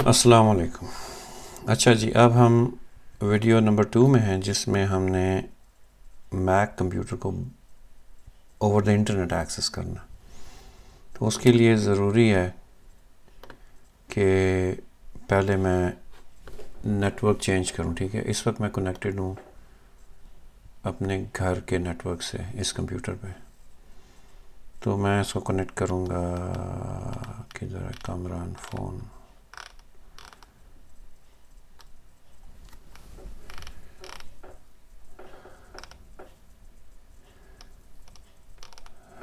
السلام علیکم۔ اچھا جی، اب ہم ویڈیو نمبر 2 میں ہیں، جس میں ہم نے میک کمپیوٹر کو اوور دا انٹرنیٹ ایکسیس کرنا۔ تو اس کے لیے ضروری ہے کہ پہلے میں نیٹ ورک چینج کروں، ٹھیک ہے۔ اس وقت میں کنیکٹڈ ہوں اپنے گھر کے نیٹ ورک سے اس کمپیوٹر پہ، تو میں اس کو کنیکٹ کروں گا کدھر ہے، کامران فون،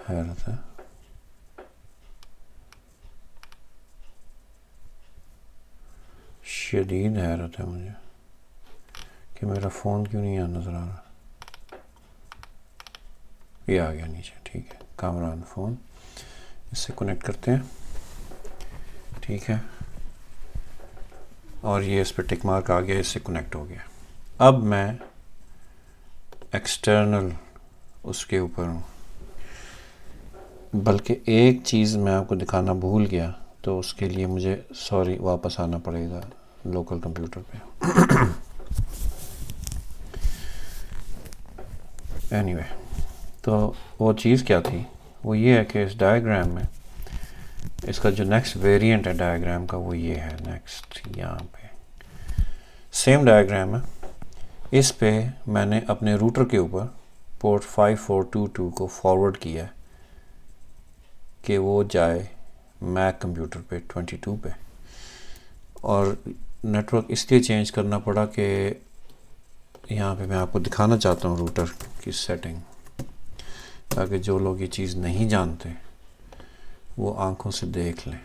حیرت ہے شدید حیرت ہے مجھے کہ میرا فون کیوں نہیں نظر آ رہا۔ یہ آ گیا نیچے، ٹھیک ہے۔ کامران فون، اس سے کنیکٹ کرتے ہیں، ٹھیک ہے۔ اور یہ اس پہ ٹک مارک آ گیا، اس سے کنیکٹ ہو گیا۔ اب میں ایکسٹرنل اس کے اوپر ہوں، بلکہ ایک چیز میں آپ کو دکھانا بھول گیا، تو اس کے لیے مجھے واپس آنا پڑے گا لوکل کمپیوٹر پہ۔ اینی وے، تو وہ چیز کیا تھی، وہ یہ ہے کہ اس ڈائیگرام میں اس کا جو نیکسٹ ویریئنٹ ہے ڈائیگرام کا، وہ یہ ہے نیکسٹ، یہاں پہ سیم ڈائیگرام ہے۔ اس پہ میں نے اپنے روٹر کے اوپر پورٹ 5422 کو فارورڈ کیا ہے کہ وہ جائے میک کمپیوٹر پہ 22 پہ، اور نیٹ ورک اس لیے چینج کرنا پڑا کہ یہاں پہ میں آپ کو دکھانا چاہتا ہوں روٹر کی سیٹنگ، تاکہ جو لوگ یہ چیز نہیں جانتے وہ آنکھوں سے دیکھ لیں،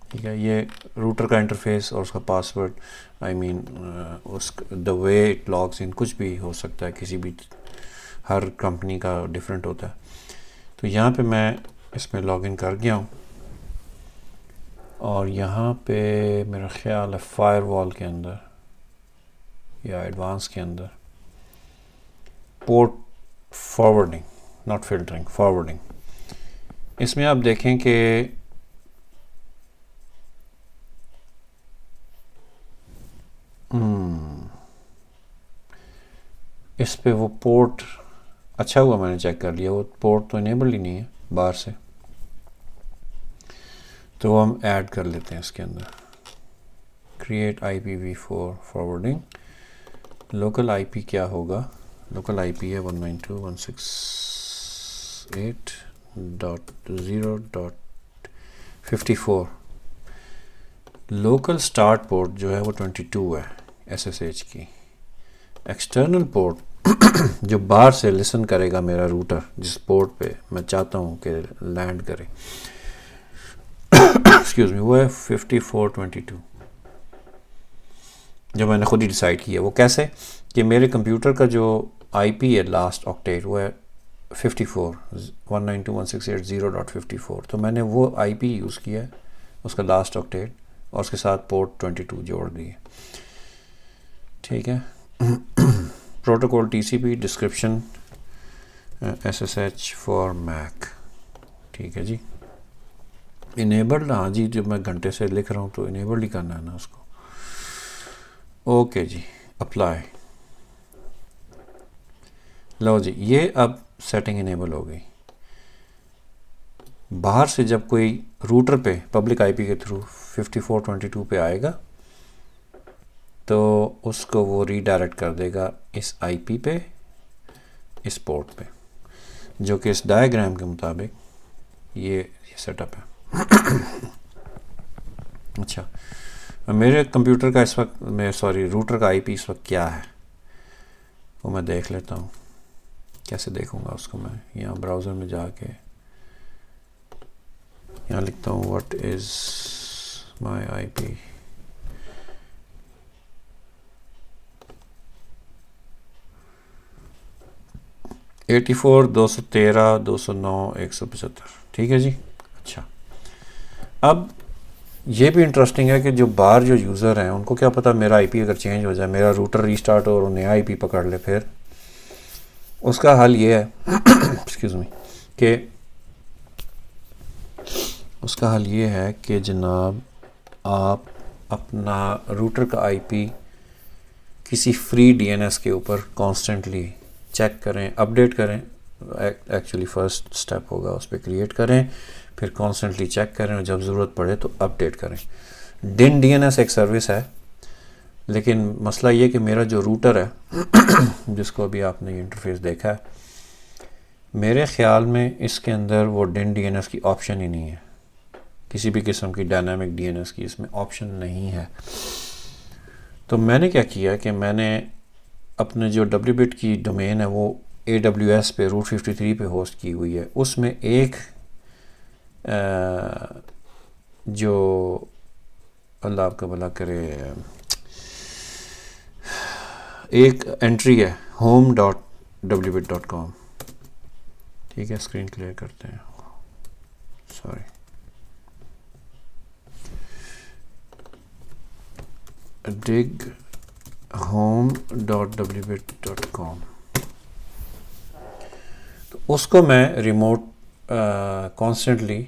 ٹھیک ہے۔ یہ روٹر کا انٹرفیس اور اس کا password, is the way it logs in, کچھ بھی ہو سکتا ہے، کسی بھی، ہر کمپنی کا ڈیفرنٹ ہوتا ہے۔ تو یہاں پہ میں اس میں لاگ ان کر گیا ہوں، اور یہاں پہ میرا خیال ہے فائر وال کے اندر یا ایڈوانس کے اندر port forwarding, not filtering, forwarding, اس میں آپ دیکھیں کہ اس پہ وہ پورٹ، اچھا ہوا میں نے چیک کر لیا، وہ پورٹ تو انیبل ہی نہیں ہے باہر سے، تو وہ ہم ایڈ کر لیتے ہیں اس کے اندر۔ کریٹ آئی پی وی فور فارورڈنگ، لوکل آئی پی کیا ہوگا، لوکل آئی پی ہے 192.168.0.54۔ لوکل سٹارٹ پورٹ جو ہے وہ 22 ہے ایس ایس ایچ کی۔ ایکسٹرنل پورٹ جو باہر سے لسن کرے گا میرا روٹر، جس پورٹ پہ میں چاہتا ہوں کہ لینڈ کرے، ایکسکیوز می، وہ ہے 5422، جو میں نے خود ہی ڈیسائیڈ کیا۔ وہ کیسے کہ میرے کمپیوٹر کا جو آئی پی ہے لاسٹ آکٹیٹ، وہ ہے 54 192.168.0.54، تو میں نے وہ آئی پی یوز کیا ہے، اس کا لاسٹ آکٹیٹ، اور اس کے ساتھ پورٹ 22 جوڑ دیے، ٹھیک ہے۔ Protocol T C P description S S H for Mac, ٹھیک ہے جی۔ انیبلڈ، ہاں جی، جو میں گھنٹے سے لکھ رہا ہوں تو انیبلڈ ہی کرنا ہے نا اس کو۔ اوکے جی، اپلائی، لو جی، یہ اب سیٹنگ انیبل ہو گئی۔ باہر سے جب کوئی روٹر پہ پبلک آئی پی کے تھرو 5422 پہ آئے گا، تو اس کو وہ ری ڈائریکٹ کر دے گا اس آئی پی پہ، اس پورٹ پہ، جو کہ اس ڈائیگرام کے مطابق یہ سیٹ اپ ہے۔ اچھا، میرے کمپیوٹر کا اس وقت روٹر کا آئی پی اس وقت کیا ہے، وہ میں دیکھ لیتا ہوں۔ کیسے دیکھوں گا اس کو، میں یہاں براؤزر میں جا کے یہاں لکھتا ہوں what is my I P, eighty 213.209.175، ٹھیک ہے جی۔ اچھا، اب یہ بھی انٹرسٹنگ ہے کہ جو باہر جو یوزر ہیں ان کو کیا پتا میرا آئی پی اگر چینج ہو جائے، میرا روٹر ریسٹارٹ ہو اور نیا آئی پی پکڑ لے، پھر اس کا حل یہ ہے ایکسکیوز می، کہ اس کا حل یہ ہے کہ جناب آپ اپنا روٹر کا آئی پی کسی فری ڈی این ایس کے اوپر کانسٹنٹلی چیک کریں، اپڈیٹ کریں. ایکچولی فرسٹ اسٹیپ ہوگا اس پہ کریٹ کریں، پھر کانسٹنٹلی چیک کریں اور جب ضرورت پڑے تو اپڈیٹ کریں. ڈن ڈی این ایس ایک سروس ہے، لیکن مسئلہ یہ کہ میرا جو روٹر ہے جس کو ابھی آپ نے یہ انٹرفیس دیکھا ہے، میرے خیال میں اس کے اندر وہ ڈن ڈی این ایس کی آپشن ہی نہیں ہے. کسی بھی قسم کی ڈائنامک ڈی این ایس کی اس میں آپشن نہیں ہے. تو میں نے کیا کیا کہ میں نے اپنے جو ڈبلیو بٹ کی ڈومین ہے وہ اے ڈبلیو ایس پہ روٹ 53 پہ ہوسٹ کی ہوئی ہے. اس میں ایک جو اللہ آپ کا بھلا کرے ایک انٹری ہے home.wbit.com. ٹھیک ہے، اسکرین کلیئر کرتے ہیں. Sorry, dig home.wbit.com. تو اس کو میں ریموٹ کانسٹنٹلی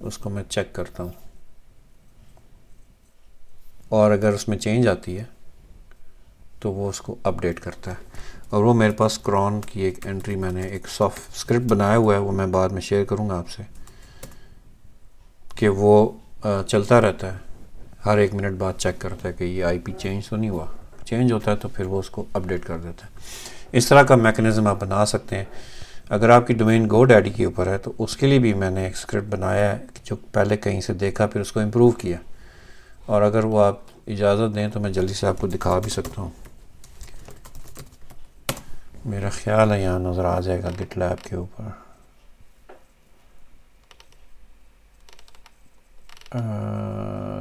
اس کو میں چیک کرتا ہوں، اور اگر اس میں چینج آتی ہے تو وہ اس کو اپڈیٹ کرتا ہے. اور وہ میرے پاس کرون کی ایک انٹری، میں نے ایک سافٹ اسکرپٹ بنایا ہوا ہے، وہ میں بعد میں شیئر کروں گا آپ سے، کہ وہ چلتا رہتا ہے، ہر 1 منٹ بعد چیک کرتا ہے کہ یہ آئی پی چینج تو نہیں ہوا. چینج ہوتا ہے تو پھر وہ اس کو اپڈیٹ کر دیتا ہے. اس طرح کا میکنزم آپ بنا سکتے ہیں. اگر آپ کی ڈومین گو ڈیڈی کے اوپر ہے تو اس کے لیے بھی میں نے ایک اسکرپٹ بنایا ہے جو پہلے کہیں سے دیکھا پھر اس کو امپروو کیا، اور اگر وہ آپ اجازت دیں تو میں جلدی سے آپ کو دکھا بھی سکتا ہوں. میرا خیال ہے یہاں نظر آ جائے گا گٹ لیب کے اوپر.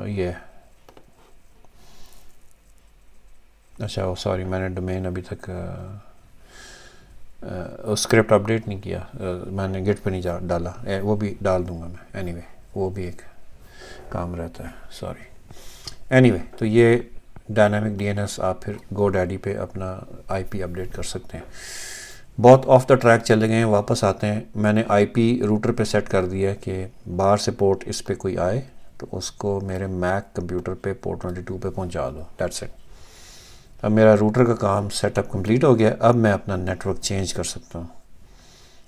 یہ اچھا، سوری، میں نے ڈومین ابھی تک اسکرپٹ اپڈیٹ نہیں کیا، میں نے گٹ پہ نہیں ڈالا. وہ بھی ڈال دوں گا میں. اینی وے وہ بھی ایک کام رہتا ہے. سوری. اینی وے تو یہ ڈائنامک ڈی این ایس آپ پھر گو ڈیڈی پہ اپنا آئی پی اپڈیٹ کر سکتے ہیں. بہت آف دا ٹریک چلے گئے ہیں، واپس آتے ہیں. میں نے آئی پی روٹر پہ سیٹ کر دیا ہے کہ باہر سے پورٹ اس پہ کوئی آئے تو اس کو میرے میک کمپیوٹر پہ پورٹ 22 پہ پہنچا دو. That's it. اب میرا روٹر کا کام سیٹ اپ کمپلیٹ ہو گیا. اب میں اپنا نیٹ ورک چینج کر سکتا ہوں.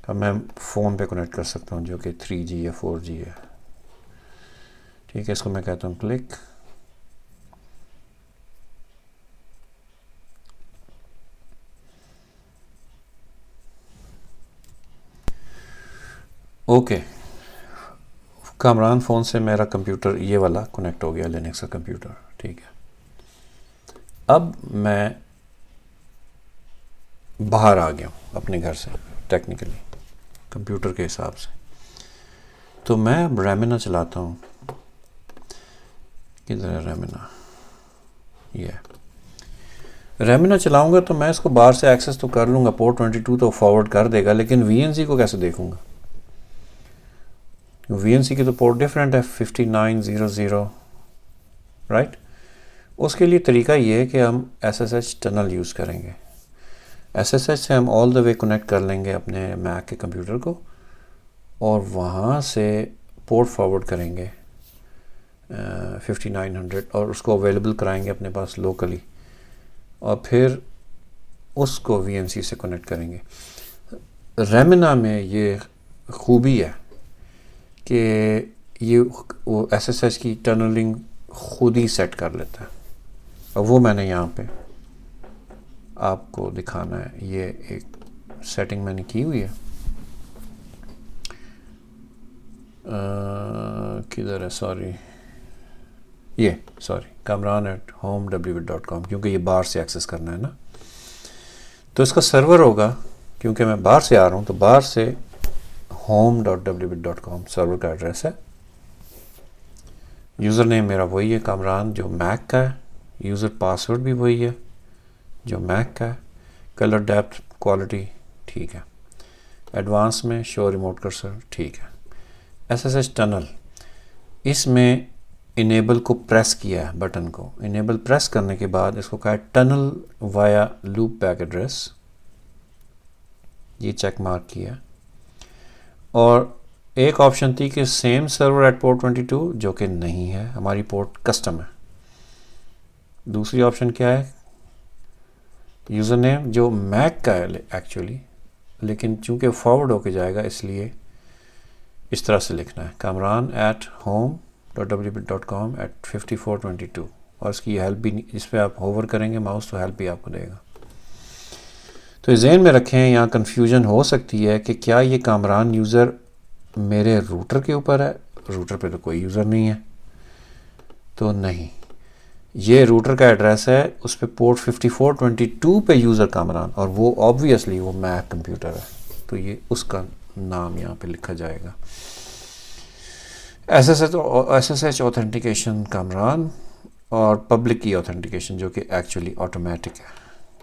اب میں فون پہ کنیکٹ کر سکتا ہوں جو کہ 3G یا 4G ہے. ٹھیک ہے، اس کو میں کہتا ہوں کلک. اوکے، کامران فون سے میرا کمپیوٹر یہ والا کنیکٹ ہو گیا، لینکس کا کمپیوٹر. ٹھیک ہے، اب میں باہر آ گیا ہوں اپنے گھر سے ٹیکنیکلی کمپیوٹر کے حساب سے. تو میں اب ریمینا چلاتا ہوں. کدھر ہے ریمینا؟ یہ ریمینا چلاؤں گا تو میں اس کو باہر سے ایکسیس تو کر لوں گا، پورٹ 22 تو فارورڈ کر دے گا، لیکن وی این سی کو کیسے دیکھوں گا؟ وی این سی کی تو پورٹ ڈفرینٹ ہے، 5900 رائٹ. اس کے لیے طریقہ یہ ہے کہ ہم SSH ٹنل یوز کریں گے. SSH سے ہم آل دا وے کنیکٹ کر لیں گے اپنے میک کے کمپیوٹر کو، اور وہاں سے پورٹ فارورڈ کریں گے 5900 اور اس کو اویلیبل کرائیں گے اپنے پاس لوکلی، اور پھر اس کو وی این سی سے کنیکٹ کریں گے. ریمینا میں یہ خوبی ہے کہ یہ وہ SSH کی ٹنلنگ خود ہی سیٹ کر لیتا ہے، اور وہ میں نے یہاں پہ آپ کو دکھانا ہے. یہ ایک سیٹنگ میں نے کی ہوئی ہے. کدھر ہے؟ سوری kamran@home.wbit.com، کیونکہ یہ باہر سے ایکسیس کرنا ہے نا. تو اس کا سرور ہوگا، کیونکہ میں باہر سے آ رہا ہوں تو باہر سے home.wbit.com سرور کا ایڈریس ہے. یوزر نیم میرا وہی ہے کامران جو میک کا ہے. یوزر پاسورڈ بھی وہی ہے جو میک کا ہے. کلر ڈیپتھ کوالٹی ٹھیک ہے. ایڈوانس میں شو ریموٹ کرسر ٹھیک ہے. SSH ٹنل، اس میں انیبل کو پریس کیا ہے، بٹن کو انیبل پریس کرنے کے بعد اس کو کہا ہے ٹنل وایا لوپ بیک ایڈریس، یہ چیک مارک کیا. اور ایک آپشن تھی کہ سیم سرور ایٹ پورٹ 22، جو کہ نہیں ہے، ہماری پورٹ کسٹم ہے. دوسری آپشن کیا ہے؟ یوزر نیم جو میک کا ہے ایکچولی، لیکن چونکہ فارورڈ ہو کے جائے گا اس لیے اس طرح سے لکھنا ہے kamran@home.wp.com@5422، اور اس کی ہیلپ بھی اس پہ آپ ہوور کریں گے ماؤس تو ہیلپ بھی آپ کو دے گا. تو ذہن میں رکھیں یہاں کنفیوژن ہو سکتی ہے کہ کیا یہ کامران یوزر میرے روٹر کے اوپر ہے، روٹر پہ تو کوئی یوزر نہیں ہے. تو نہیں، یہ روٹر کا ایڈریس ہے، اس پہ پورٹ 5422 پہ یوزر کامران، اور وہ آبویسلی وہ میک کمپیوٹر ہے، تو یہ اس کا نام یہاں پہ لکھا جائے گا. S S H authentication Kamran, اور پبلک کی اوتھینٹیکیشن جو کہ ایکچولی آٹومیٹک ہے.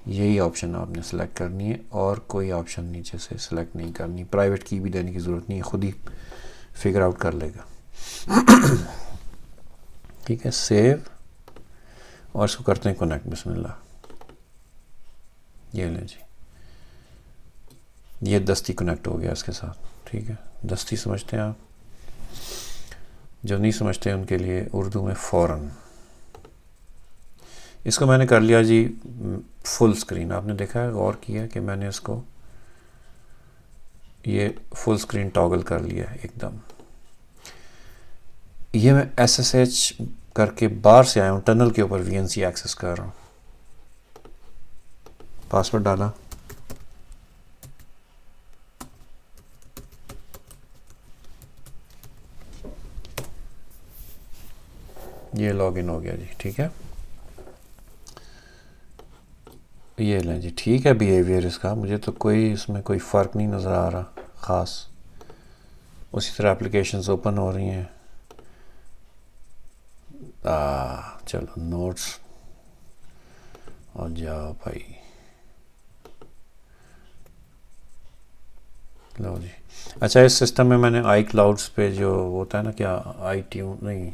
یہی آپشن آپ نے سلیکٹ کرنی ہے، اور کوئی آپشن نیچے سے سلیکٹ نہیں کرنی. پرائیویٹ کی بھی دینے کی ضرورت نہیں ہے، خود ہی فگر آؤٹ کر لے گا. ٹھیک ہے، سیو، اور اس کو کرتے ہیں کنیکٹ. بسم اللہ. یہ لیں جی، یہ دستی کنیکٹ ہو گیا اس کے ساتھ. ٹھیک ہے، دستی سمجھتے ہیں آپ، جو نہیں سمجھتے ان کے لیے اردو میں فوراً. اس کو میں نے کر لیا جی فل اسکرین. آپ نے دیکھا ہے، غور کیا کہ میں نے اس کو یہ فل اسکرین ٹاگل کر لیا ہے ایک دم. یہ میں ایس ایس ایچ کر کے باہر سے آیا ہوں، ٹنل کے اوپر وی این سی ایکسیس کر رہا ہوں. پاسورڈ ڈالا، یہ لاگ ان ہو گیا جی. ٹھیک ہے، یہ لیں جی. ٹھیک ہے، بیہیویئر اس کا مجھے تو کوئی اس میں کوئی فرق نہیں نظر آ رہا خاص. اسی طرح اپلیکیشنز اوپن ہو رہی ہیں. چلو نوٹس اور جاؤ بھائی. لو جی. اچھا، اس سسٹم میں نے آئی کلاؤڈس پہ جو ہوتا ہے نا، کیا آئی ٹیون نہیں،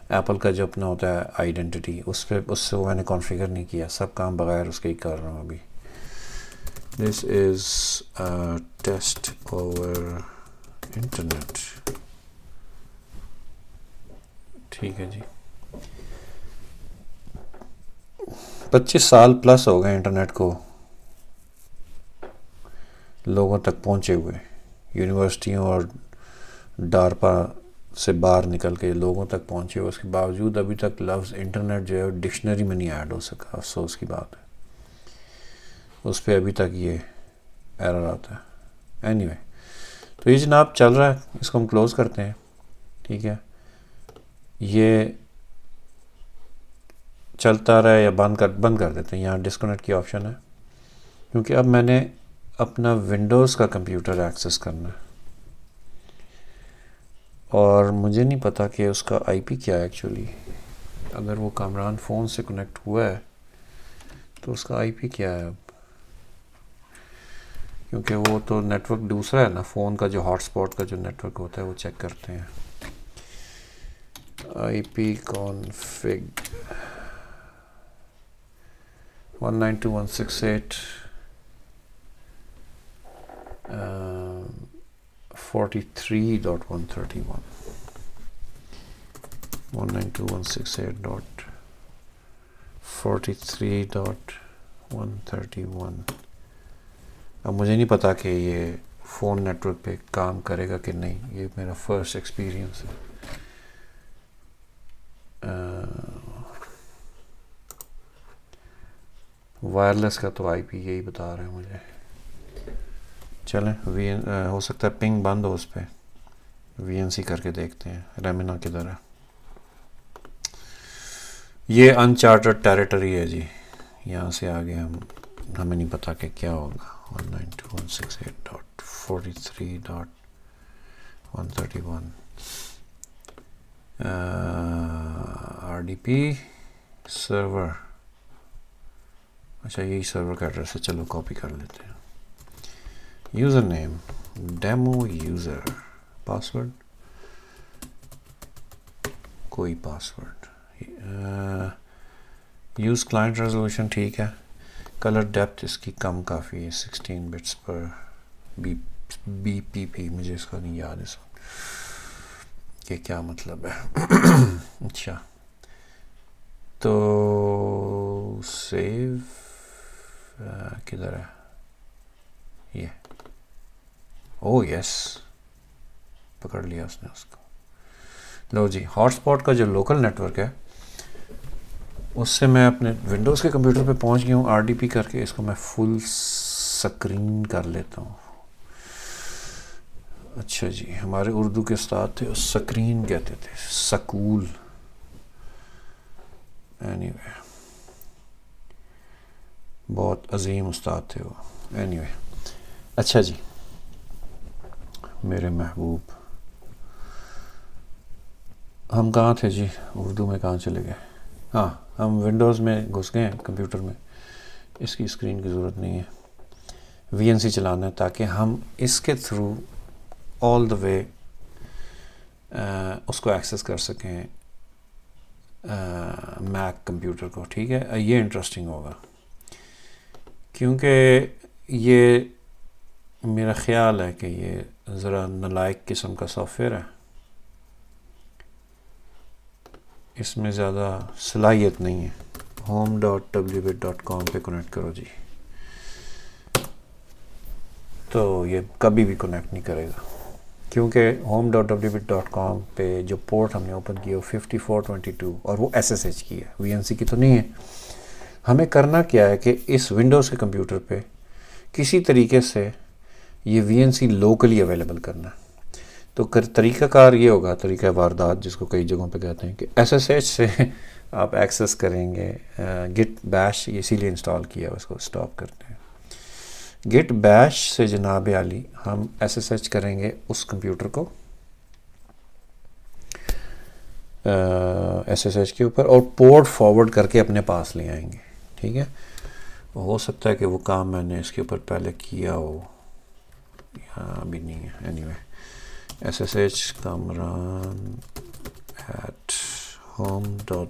ایپل کا جو اپنا ہوتا ہے آئیڈینٹی، اس سے وہ میں نے کانفیگر نہیں کیا. سب کام بغیر اس کے ہی کر رہا ہوں ابھی. دس از ٹیسٹ اوور انٹرنیٹ. ٹھیک ہے جی. 25 سال پلس ہو گئے انٹرنیٹ کو لوگوں تک پہنچے ہوئے. یونیورسٹیوں اور ڈارپا سے باہر نکل کے لوگوں تک پہنچے ہوئے، اس کے باوجود ابھی تک لفظ انٹرنیٹ جو ہے ڈکشنری میں نہیں ایڈ ہو سکا. افسوس کی بات ہے، اس پہ ابھی تک یہ ایرر آتا ہے. اینی وے، تو یہ جناب چل رہا ہے، اس کو ہم کلوز کرتے ہیں. ٹھیک ہے، یہ چلتا رہا ہے یا بند کر دیتے ہیں. یہاں ڈسکنیکٹ کی آپشن ہے، کیونکہ اب میں نے اپنا ونڈوز کا کمپیوٹر ایکسیس کرنا ہے، اور مجھے نہیں پتا کہ اس کا آئی پی کیا ہے ایکچولی. اگر وہ کامران فون سے کنیکٹ ہوا ہے تو اس کا آئی پی کیا ہے اب، کیونکہ وہ تو نیٹ ورک دوسرا ہے نا. فون کا جو ہاٹ اسپاٹ کا جو نیٹ ورک ہوتا ہے وہ چیک کرتے ہیں. آئی پی کانفگ 192.168 43.131 192.168.43.131. اب مجھے نہیں پتا کہ یہ فون نیٹ ورک پہ کام کرے گا کہ نہیں. یہ میرا فرسٹ ایکسپیرینس ہے. وائرلیس کا تو آئی پی یہی بتا رہے ہیں مجھے. چلیں ہو سکتا ہے پنگ بند ہو اس پہ. وی این سی کر کے دیکھتے ہیں. ریمینا کدھر ہے؟ یہ انچارٹرڈ ٹیریٹری ہے جی. یہاں سے آگے ہمیں نہیں پتا کہ کیا ہوگا. 192.168.43.131 آر ڈی پی سرور. اچھا، یہی سرور کا ایڈریس ہے. چلو کاپی کر لیتے ہیں. Username demo user. Password کوئی پاسورڈ. یوز کلائنٹ ریزولوشن ٹھیک ہے. کلر ڈیپتھ اس کی کم کافی ہے، 16 بٹس پر بی پی پی. مجھے اس کا نہیں یاد اس وقت کہ کیا مطلب ہے. اچھا، تو سیو کدھر ہے یہ؟ او یس، پکڑ لیا اس نے اس کو. لو جی، ہاٹ اسپاٹ کا جو لوکل نیٹ ورک ہے اس سے میں اپنے ونڈوز کے کمپیوٹر پہ پہنچ گیا ہوں. آر ڈی پی کر کے اس کو میں فل سکرین کر لیتا ہوں. اچھا جی، ہمارے اردو کے استاد تھے، اس سکرین کہتے تھے، سکول. اینی وے بہت عظیم استاد تھے وہ. اینی وے اچھا جی میرے محبوب، ہم کہاں تھے جی؟ اردو میں کہاں چلے گئے؟ ہاں، ہم ونڈوز میں گھس گئے ہیں کمپیوٹر میں. اس کی اسکرین کی ضرورت نہیں ہے. وی این سی چلانا ہے تاکہ ہم اس کے تھرو آل دا وے اس کو ایکسیس کر سکیں میک کمپیوٹر کو. ٹھیک ہے، یہ انٹرسٹنگ ہوگا کیونکہ یہ میرا خیال ہے کہ یہ ذرا نالائق قسم کا سافٹ ویئر ہے. اس میں زیادہ صلاحیت نہیں ہے. home.wbit.com پہ کنیکٹ کرو جی، تو یہ کبھی بھی کنیکٹ نہیں کرے گا کیونکہ home.wbit.com پہ جو پورٹ ہم نے اوپن کیا وہ 5422 اور وہ ایس ایس ایچ کی ہے، وی این سی کی تو نہیں ہے. ہمیں کرنا کیا ہے کہ اس ونڈوز کے کمپیوٹر پہ کسی طریقے سے یہ وی این سی لوکلی اویلیبل کرنا ہے. تو طریقہ کار یہ ہوگا، طریقہ واردات جس کو کئی جگہوں پہ کہتے ہیں، کہ ایس ایس ایچ سے آپ ایکسیس کریں گے. گٹ بیش اسی لیے انسٹال کیا ہے، اس کو اسٹاپ کرتے ہیں. گٹ بیش سے جناب عالی ہم ایس ایس ایچ کریں گے اس کمپیوٹر کو ایس ایس ایچ کے اوپر، اور پورٹ فارورڈ کر کے اپنے پاس لے آئیں گے. ٹھیک ہے، ہو سکتا ہے کہ وہ کام میں نے اس کے اوپر پہلے کیا ہو، یہاں ابھی نہیں ہے. Anyway S S H Kamran at home dot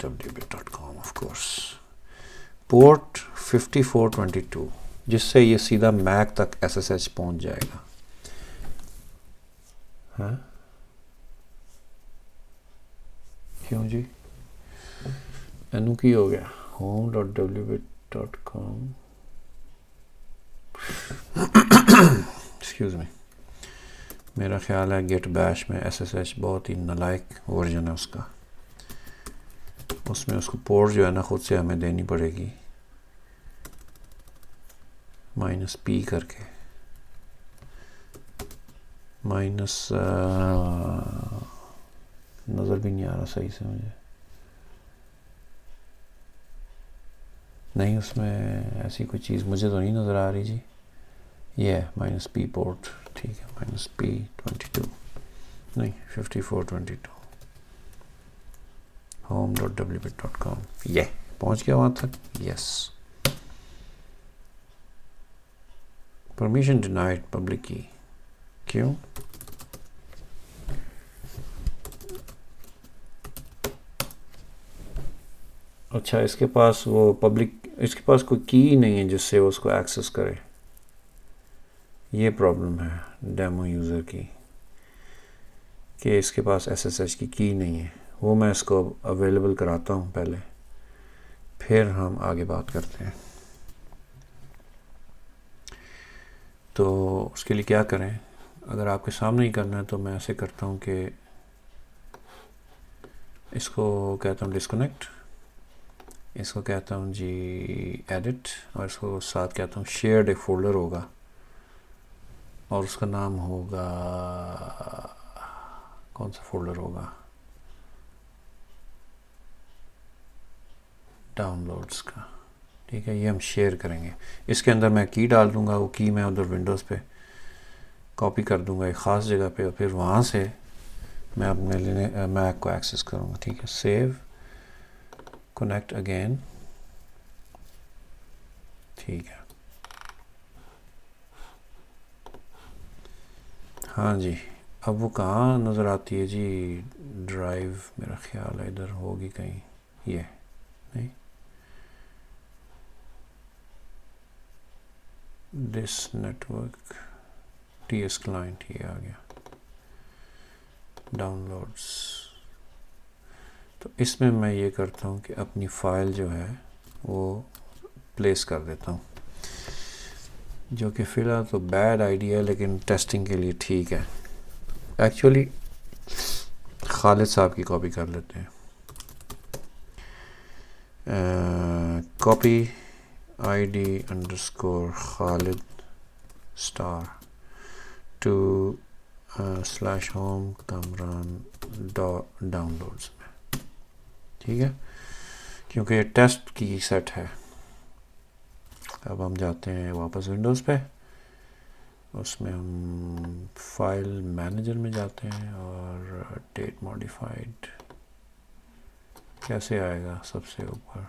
wbit.com of course, port 5422 جس سے یہ سیدھا میک تک ایس ایس ایچ پہنچ جائے گا. ہاں کیوں جی؟ اینو کی ہو گیا؟ home.wbit.com excuse me. میرا خیال ہے گیٹ بیش میں ایس ایس ایچ بہت ہی نالائق ورژن ہے اس کا. اس میں اس کو پورٹ جو ہے نا خود سے ہمیں دینی پڑے گی -p کر کے، مائنس نظر بھی نہیں آ رہا صحیح سے مجھے، نہیں اس میں ایسی کوئی چیز مجھے تو نہیں نظر آ رہی جی. یہ ہے -p پورٹ. ٹھیک ہے، -p22 نہیں 5422 home.wbit.com. یہ پہنچ گیا وہاں تک. یس، پرمیشن ڈینائڈ پبلک کی. کیوں؟ اچھا، اس کے پاس وہ پبلک، اس کے پاس کوئی کی نہیں ہے جس سے وہ اس کو ایکسیس کرے. یہ پرابلم ہے ڈیمو یوزر کی کہ اس کے پاس ایس ایس ایچ کی کی نہیں ہے. وہ میں اس کو اویلیبل کراتا ہوں پہلے، پھر ہم آگے بات کرتے ہیں. تو اس کے لیے کیا کریں؟ اگر آپ کے سامنے ہی کرنا ہے تو میں ایسے کرتا ہوں کہ اس کو کہتا ہوں ڈسکنیکٹ، اس کو کہتا ہوں جی ایڈٹ، اور اس کو ساتھ کہتا ہوں شیئرڈ. ایک فولڈر ہوگا اور اس کا نام ہوگا، کون سا فولڈر ہوگا؟ ڈاؤن لوڈس کا. ٹھیک ہے، یہ ہم شیئر کریں گے. اس کے اندر میں کی ڈال دوں گا، وہ کی میں ادھر ونڈوز پہ کاپی کر دوں گا ایک خاص جگہ پہ، اور پھر وہاں سے میں اپنے میک کو ایکسیس کروں گا. ٹھیک ہے، سیو، کنیکٹ اگین. ٹھیک ہے، ہاں جی. اب وہ کہاں نظر آتی ہے جی؟ ڈرائیو میرا خیال ہے ادھر ہوگی کہیں. یہ نہیں، ڈس نیٹورک ٹی ایس کلائنٹ، یہ آ گیا. ڈاؤن لوڈس تو اس میں میں یہ کرتا ہوں کہ اپنی فائل جو ہے وہ پلیس کر دیتا ہوں، جو کہ فی الحال تو بیڈ آئیڈیا ہے لیکن ٹیسٹنگ کے لیے ٹھیک ہے. ایکچولی خالد صاحب کی کاپی کر لیتے ہیں. Copy ID _ Khalid star to /home Kamran downloads میں. ٹھیک ہے، کیونکہ یہ ٹیسٹ کی سیٹ ہے. اب ہم جاتے ہیں واپس ونڈوز پہ، اس میں ہم فائل مینیجر میں جاتے ہیں اور ڈیٹ ماڈیفائڈ کیسے آئے گا سب سے اوپر،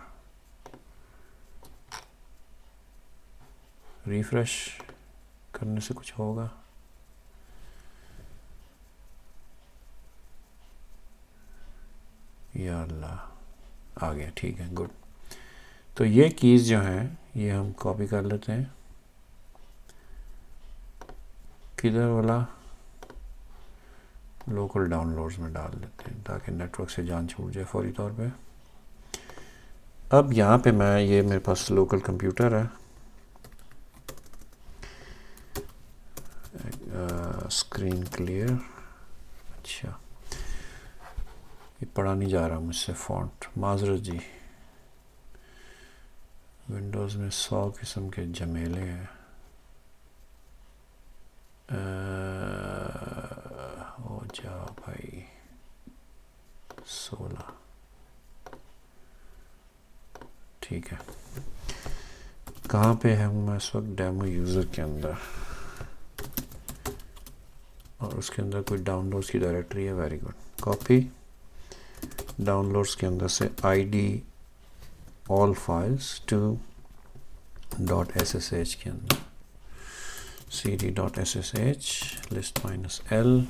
ریفریش کرنے سے کچھ ہوگا. یا اللہ آ گیا. ٹھیک ہے، گڈ. تو یہ کیز جو ہیں یہ ہم کاپی کر لیتے ہیں. کدھر والا؟ لوکل ڈاؤن لوڈز میں ڈال دیتے ہیں تاکہ نیٹ ورک سے جان چھوٹ جائے فوری طور پہ. اب یہاں پہ میں یہ میرے پاس لوکل کمپیوٹر ہے، اسکرین کلیئر. اچھا یہ پڑھا نہیں جا رہا مجھ سے فونٹ، معذرت جی. ونڈوز میں 100 قسم کے جمیلے ہیں. ہو جا بھائی 16. ٹھیک ہے، کہاں پہ ہے میں اس وقت؟ ڈیمو یوزر کے اندر، اور اس کے اندر کوئی ڈاؤن لوڈس کی ڈائریکٹری ہے. Very good. Copy downloads کے اندر سے ID all files to .ssh کے اندر cd.ssh list -l.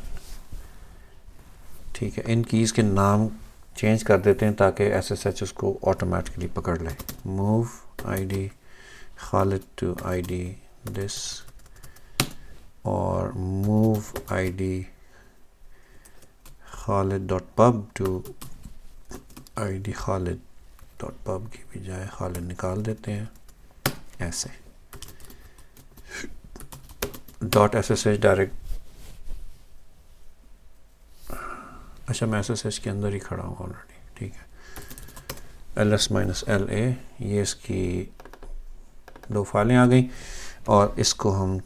ٹھیک ہے، ان کیز کے نام چینج کر دیتے ہیں تاکہ SSH اس کو آٹومیٹکلی پکڑ لے. Move ID Khalid to ID this، اور موو ID خالد.pub ٹو ID خالد.pub کی بجائے خالد نکال دیتے ہیں ایسے. .ssh direct. اچھا میں SSH کے اندر ہی کھڑا ہوں آلریڈی. ٹھیک ہے، ls -la یہ اس کی 2 فائلیں آ گئیں، اور اس کو ہم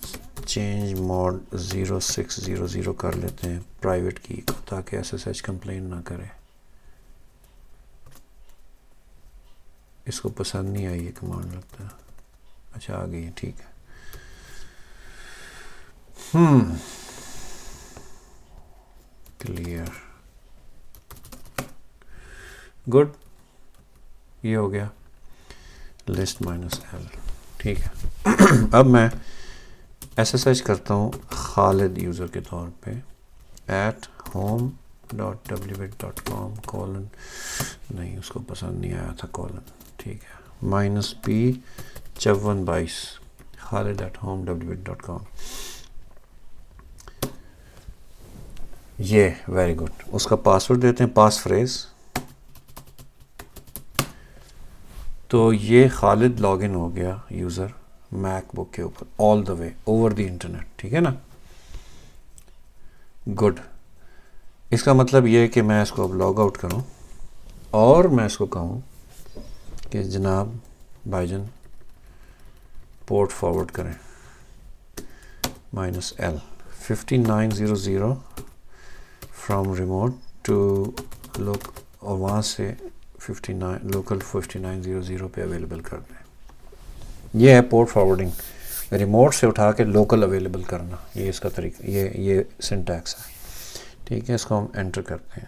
چینج موڈ 0600 کر لیتے ہیں پرائیویٹ کی کو تاکہ SSH کمپلین نہ کرے. اس کو پسند نہیں آئی یہ کمانڈ لگتا ہے. اچھا آ گئی. ٹھیک ہے. کلیئر. گڈ. یہ ہو گیا list -l. ٹھیک ہے. اب میں SSH کرتا ہوں خالد یوزر کے طور پہ @home.wbit.com : نہیں اس کو پسند نہیں آیا تھا کولن. ٹھیک ہے، -p 5422 خالد@home.wbit.com. یہ ویری گڈ. اس کا پاسورڈ دیتے ہیں پاس فریز. تو یہ خالد لاگ ان ہو گیا یوزر میک بک کے اوپر آل دا وے اوور دی انٹرنیٹ. ٹھیک ہے نا. گڈ. اس کا مطلب یہ ہے کہ میں اس کو اب لاگ آؤٹ کروں اور میں اس کو کہوں کہ جناب بھائی جان پورٹ فارورڈ کریں -l 5900 from remote to local, اور وہاں سے 59 لوکل 5900 پہ اویلیبل کر دیں. یہ ہے پورٹ فارورڈنگ، ریموٹ سے اٹھا کے لوکل اویلیبل کرنا. یہ اس کا طریقہ، یہ سنٹیکس ہے. ٹھیک ہے، اس کو ہم انٹر کرتے ہیں.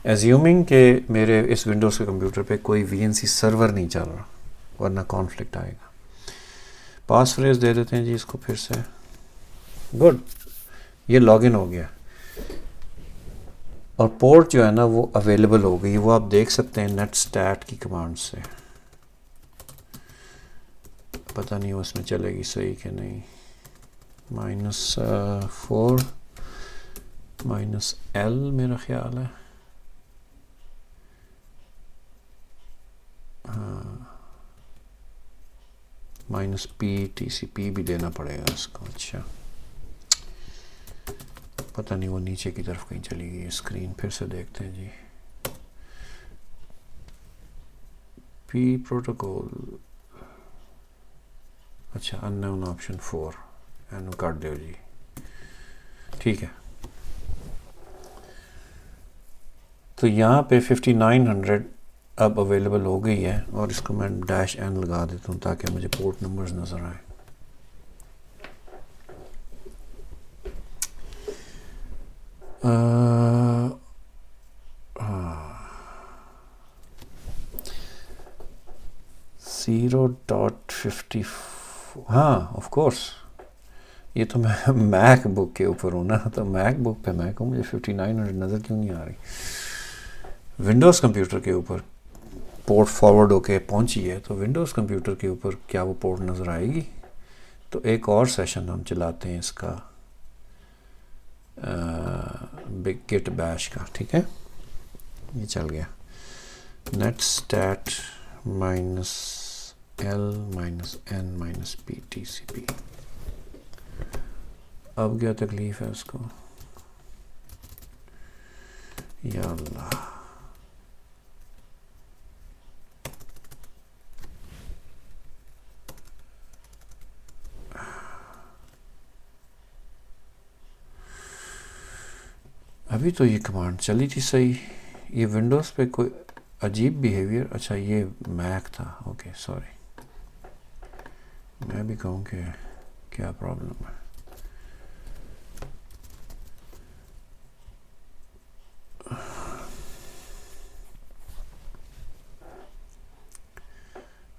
ایزیومنگ کہ میرے اس ونڈوز کے کمپیوٹر پہ کوئی VNC سرور نہیں چل رہا ورنہ کانفلکٹ آئے گا. پاس فریز دے دیتے ہیں جی اس کو پھر سے. گڈ. یہ لاگ ان ہو گیا اور پورٹ جو ہے نا وہ اویلیبل ہو گئی. وہ آپ دیکھ سکتے ہیں نیٹ اسٹیٹ کی کمانڈ سے. پتہ نہیں اس میں چلے گی صحیح کہ نہیں. -4 -l میرا خیال ہے. -p-TCP بھی دینا پڑے گا اس کو. اچھا پتہ نہیں وہ نیچے کی طرف کہیں چلی گئی اسکرین. پھر سے دیکھتے ہیں جی. P protocol. اچھا ان نون آپشن 4 اینو کاٹ دیو جی. ٹھیک ہے تو یہاں پہ 5900 اب اویلیبل ہو گئی ہے اور اس کو میں -n لگا دیتا ہوں تاکہ مجھے پورٹ نمبرز نظر آئیں. .50 ہاں آف کورس یہ تو میں میک بک کے اوپر ہوں نا, تو میک بک پہ میں کہوں مجھے 5900 نظر کیوں نہیں آ رہی. ونڈوز کمپیوٹر کے اوپر پورٹ فارورڈ ہو کے پہنچی ہے, تو ونڈوز کمپیوٹر کے اوپر کیا وہ پورٹ نظر آئے گی؟ تو ایک اور سیشن ہم چلاتے ہیں اس کا بگ گٹ بیش کا. ٹھیک ہے یہ چل گیا. Net stat -L-N-P-TCP. اب کیا تکلیف ہے اس کو؟ یا اللہ ابھی تو یہ کمانڈ چلی تھی صحیح. یہ ونڈوز پہ کوئی عجیب بیہیویئر. اچھا یہ میک تھا. اوکے سوری, میں بھی کہوں کہ کیا پرابلم ہے.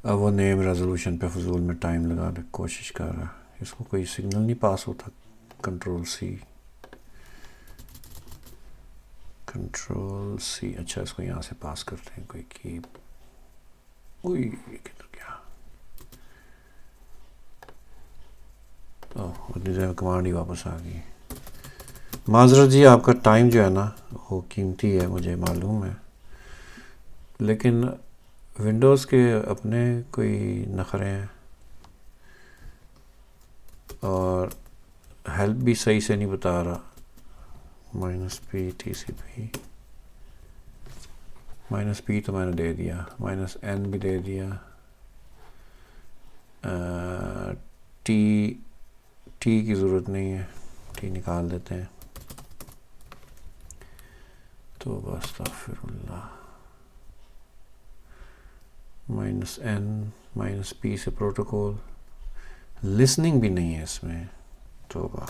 اب وہ نیم ریزولوشن پہ فضول میں ٹائم لگا کے کوشش کر رہا ہے. اس کو کوئی سگنل نہیں پاس ہوتا. Control C. اچھا اس کو یہاں سے پاس کرتے ہیں. کوئی کی کدھر گیا؟ کمانڈ ہی واپس آ گئی. معذرت جی آپ کا ٹائم جو ہے نا وہ قیمتی ہے مجھے معلوم ہے, لیکن ونڈوز کے اپنے کوئی نخرے ہیں اور ہیلپ بھی صحیح سے نہیں بتا رہا. -p-TCP -p تو میں نے دے دیا, -n بھی دے دیا, ٹی کی ضرورت نہیں ہے, ٹی نکال دیتے ہیں. تو بس استغفر اللہ. -n -p سے پروٹوکول. لسننگ بھی نہیں ہے اس میں. توبہ.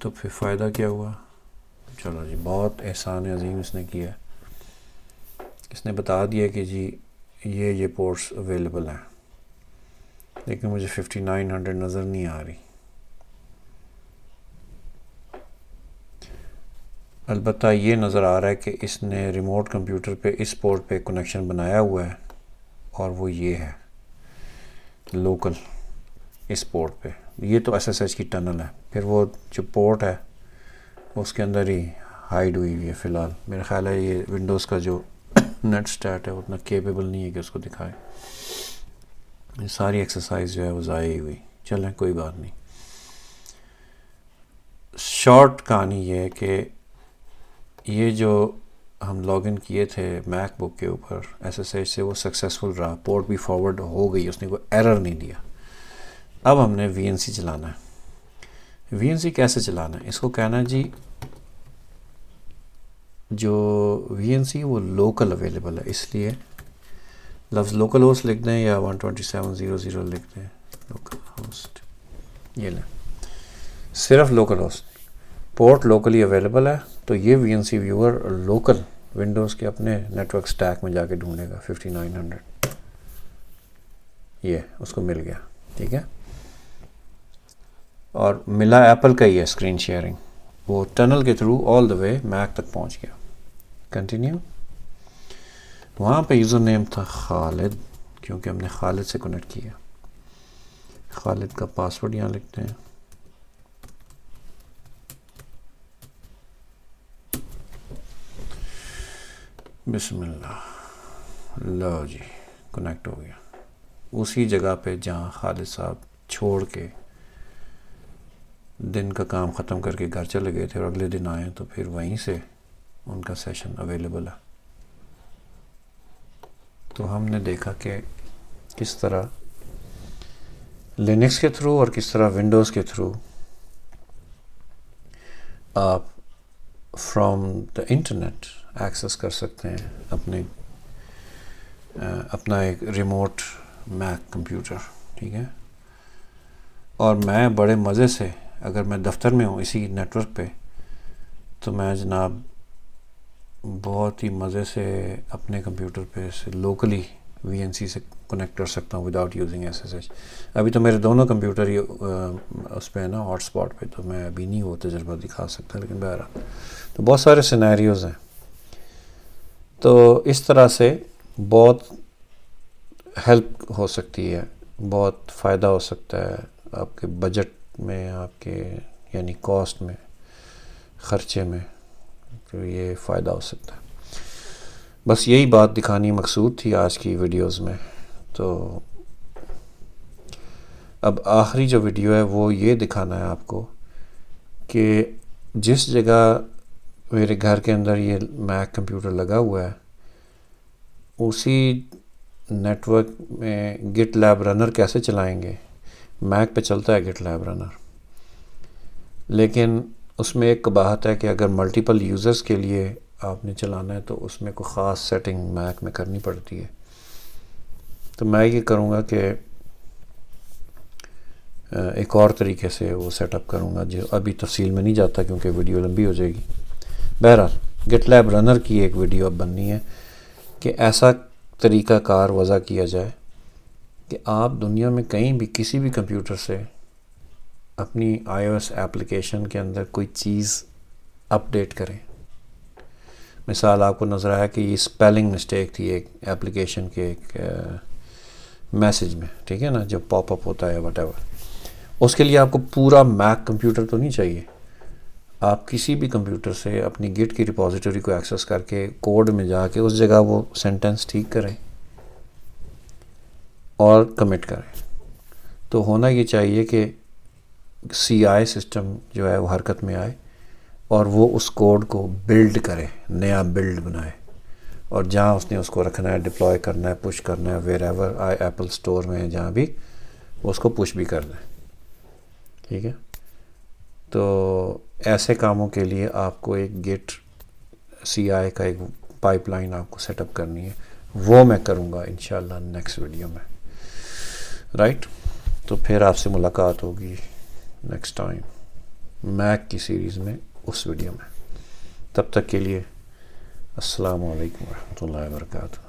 تو پھر فائدہ کیا ہوا؟ چلو جی بہت احسان عظیم اس نے کیا. اس نے بتا دیا کہ جی یہ پورٹس اویلیبل ہیں, لیکن مجھے 5900 نظر نہیں آ رہی. البتہ یہ نظر آ رہا ہے کہ اس نے ریموٹ کمپیوٹر پہ اس پورٹ پہ کنیکشن بنایا ہوا ہے, اور وہ یہ ہے لوکل اس پورٹ پہ. یہ تو SSH کی ٹنل ہے. پھر وہ جو پورٹ ہے اس کے اندر ہی ہائیڈ ہوئی ہوئی ہے فی الحال. میرا خیال ہے یہ ونڈوز کا جو نیٹ اسٹیٹ ہے اتنا کیپیبل نہیں ہے کہ اس کو دکھائے. یہ ساری ایکسرسائز جو ہے وہ ضائع ہی ہوئی. چلیں کوئی بات نہیں. شارٹ کہانی یہ ہے کہ یہ جو ہم لاگ ان کیے تھے میک بک کے اوپر SSH سے, وہ سکسیزفل رہا. پورٹ بھی فارورڈ ہو گئی, اس نے کوئی ایرر نہیں دیا. اب ہم نے VNC چلانا ہے. VNC کیسے چلانا ہے؟ اس کو کہنا ہے جی جو VNC وہ لوکل اویلیبل ہے, اس لیے لفظ لوکل ہوسٹ لکھ دیں یا 127.0.0 لکھ دیں. لوکل ہوسٹ یہ لیں, صرف local host. Port locally available ہے تو یہ VNC ویور لوکل ونڈوز کے اپنے نیٹ ورک سٹیک میں جا کے ڈھونڈے گا. 5900 یہ اس کو مل گیا. ٹھیک ہے, اور ملا ایپل کا ہی ہے اسکرین شیئرنگ. وہ ٹنل کے تھرو آل دا وے میک تک پہنچ گیا. کنٹینیو. وہاں پہ یوزر نیم تھا خالد, کیونکہ ہم نے خالد سے کنیکٹ کیا. خالد کا پاسورڈ یہاں لکھتے ہیں. بسم اللہ. لو جی کنیکٹ ہو گیا اسی جگہ پہ جہاں خالد صاحب چھوڑ کے دن کا کام ختم کر کے گھر چلے گئے تھے اور اگلے دن آئے تو پھر وہیں سے ان کا سیشن اویلیبل ہے. تو ہم نے دیکھا کہ کس طرح لینکس کے تھرو اور کس طرح ونڈوز کے تھرو آپ فرام دا انٹرنیٹ ایکسیس کر سکتے ہیں اپنا ایک ریموٹ میک کمپیوٹر. ٹھیک ہے. اور میں بڑے مزے سے اگر میں دفتر میں ہوں اسی نیٹ ورک پہ تو میں جناب بہت ہی مزے سے اپنے کمپیوٹر پہ سے لوکلی وی این سی سے کنیکٹ کر سکتا ہوں without using S S H. ابھی تو میرے دونوں کمپیوٹر ہی اس پہ ہے نا ہاٹ اسپاٹ پہ تو میں ابھی نہیں وہ تجربہ دکھا سکتا لیکن بہرحال تو بہت سارے سینیریوز ہیں. تو اس طرح سے بہت ہیلپ ہو سکتی ہے بہت فائدہ ہو سکتا ہے آپ کے بجٹ میں آپ کے یعنی کاسٹ میں خرچے میں تو یہ فائدہ ہو سکتا ہے. بس یہی بات دکھانی مقصود تھی آج کی ویڈیوز میں. تو اب آخری جو ویڈیو ہے وہ یہ دکھانا ہے آپ کو کہ جس جگہ میرے گھر کے اندر یہ میک کمپیوٹر لگا ہوا ہے اسی نیٹ ورک میں گٹ لیب رنر کیسے چلائیں گے. میک پہ چلتا ہے گٹ لیب رنر لیکن اس میں ایک قباحت ہے کہ اگر ملٹیپل یوزرز کے لیے آپ نے چلانا ہے تو اس میں کوئی خاص سیٹنگ میک میں کرنی پڑتی ہے. تو میں یہ کروں گا کہ ایک اور طریقے سے وہ سیٹ اپ کروں گا جو ابھی تفصیل میں نہیں جاتا کیونکہ ویڈیو لمبی ہو جائے گی. بہرحال گٹ لیب رنر کی ایک ویڈیو اب بننی ہے کہ ایسا طریقہ کار وضع کیا جائے کہ آپ دنیا میں کہیں بھی کسی بھی کمپیوٹر سے اپنی آئی او ایس ایپلیکیشن کے اندر کوئی چیز اپڈیٹ کریں. مثال آپ کو نظر آیا کہ یہ سپیلنگ مسٹیک تھی ایک ایپلیکیشن کے ایک میسیج میں. ٹھیک ہے نا جو پاپ اپ ہوتا ہے وٹ ایور. اس کے لیے آپ کو پورا میک کمپیوٹر تو نہیں چاہیے. آپ کسی بھی کمپیوٹر سے اپنی گٹ کی ریپوزیٹری کو ایکسیس کر کے کوڈ میں جا کے اس جگہ وہ سینٹنس ٹھیک کریں اور کمٹ کریں. تو ہونا یہ چاہیے کہ سی آئی سسٹم جو ہے وہ حرکت میں آئے اور وہ اس کوڈ کو بلڈ کرے نیا بلڈ بنائے اور جہاں اس نے اس کو رکھنا ہے ڈپلوائے کرنا ہے پش کرنا ہے where ever I apple store میں جہاں بھی اس کو پش بھی کر دیں. ٹھیک ہے. تو ایسے کاموں کے لیے آپ کو ایک گٹ سی آئی کا ایک پائپ لائن آپ کو سیٹ اپ کرنی ہے. وہ میں کروں گا انشاءاللہ نیکسٹ ویڈیو میں. رائٹ. تو پھر آپ سے ملاقات ہوگی نیکسٹ ٹائم میک کی سیریز میں اس ویڈیو میں. تب تک کے لیے السلام علیکم ورحمۃ اللہ وبرکاتہ.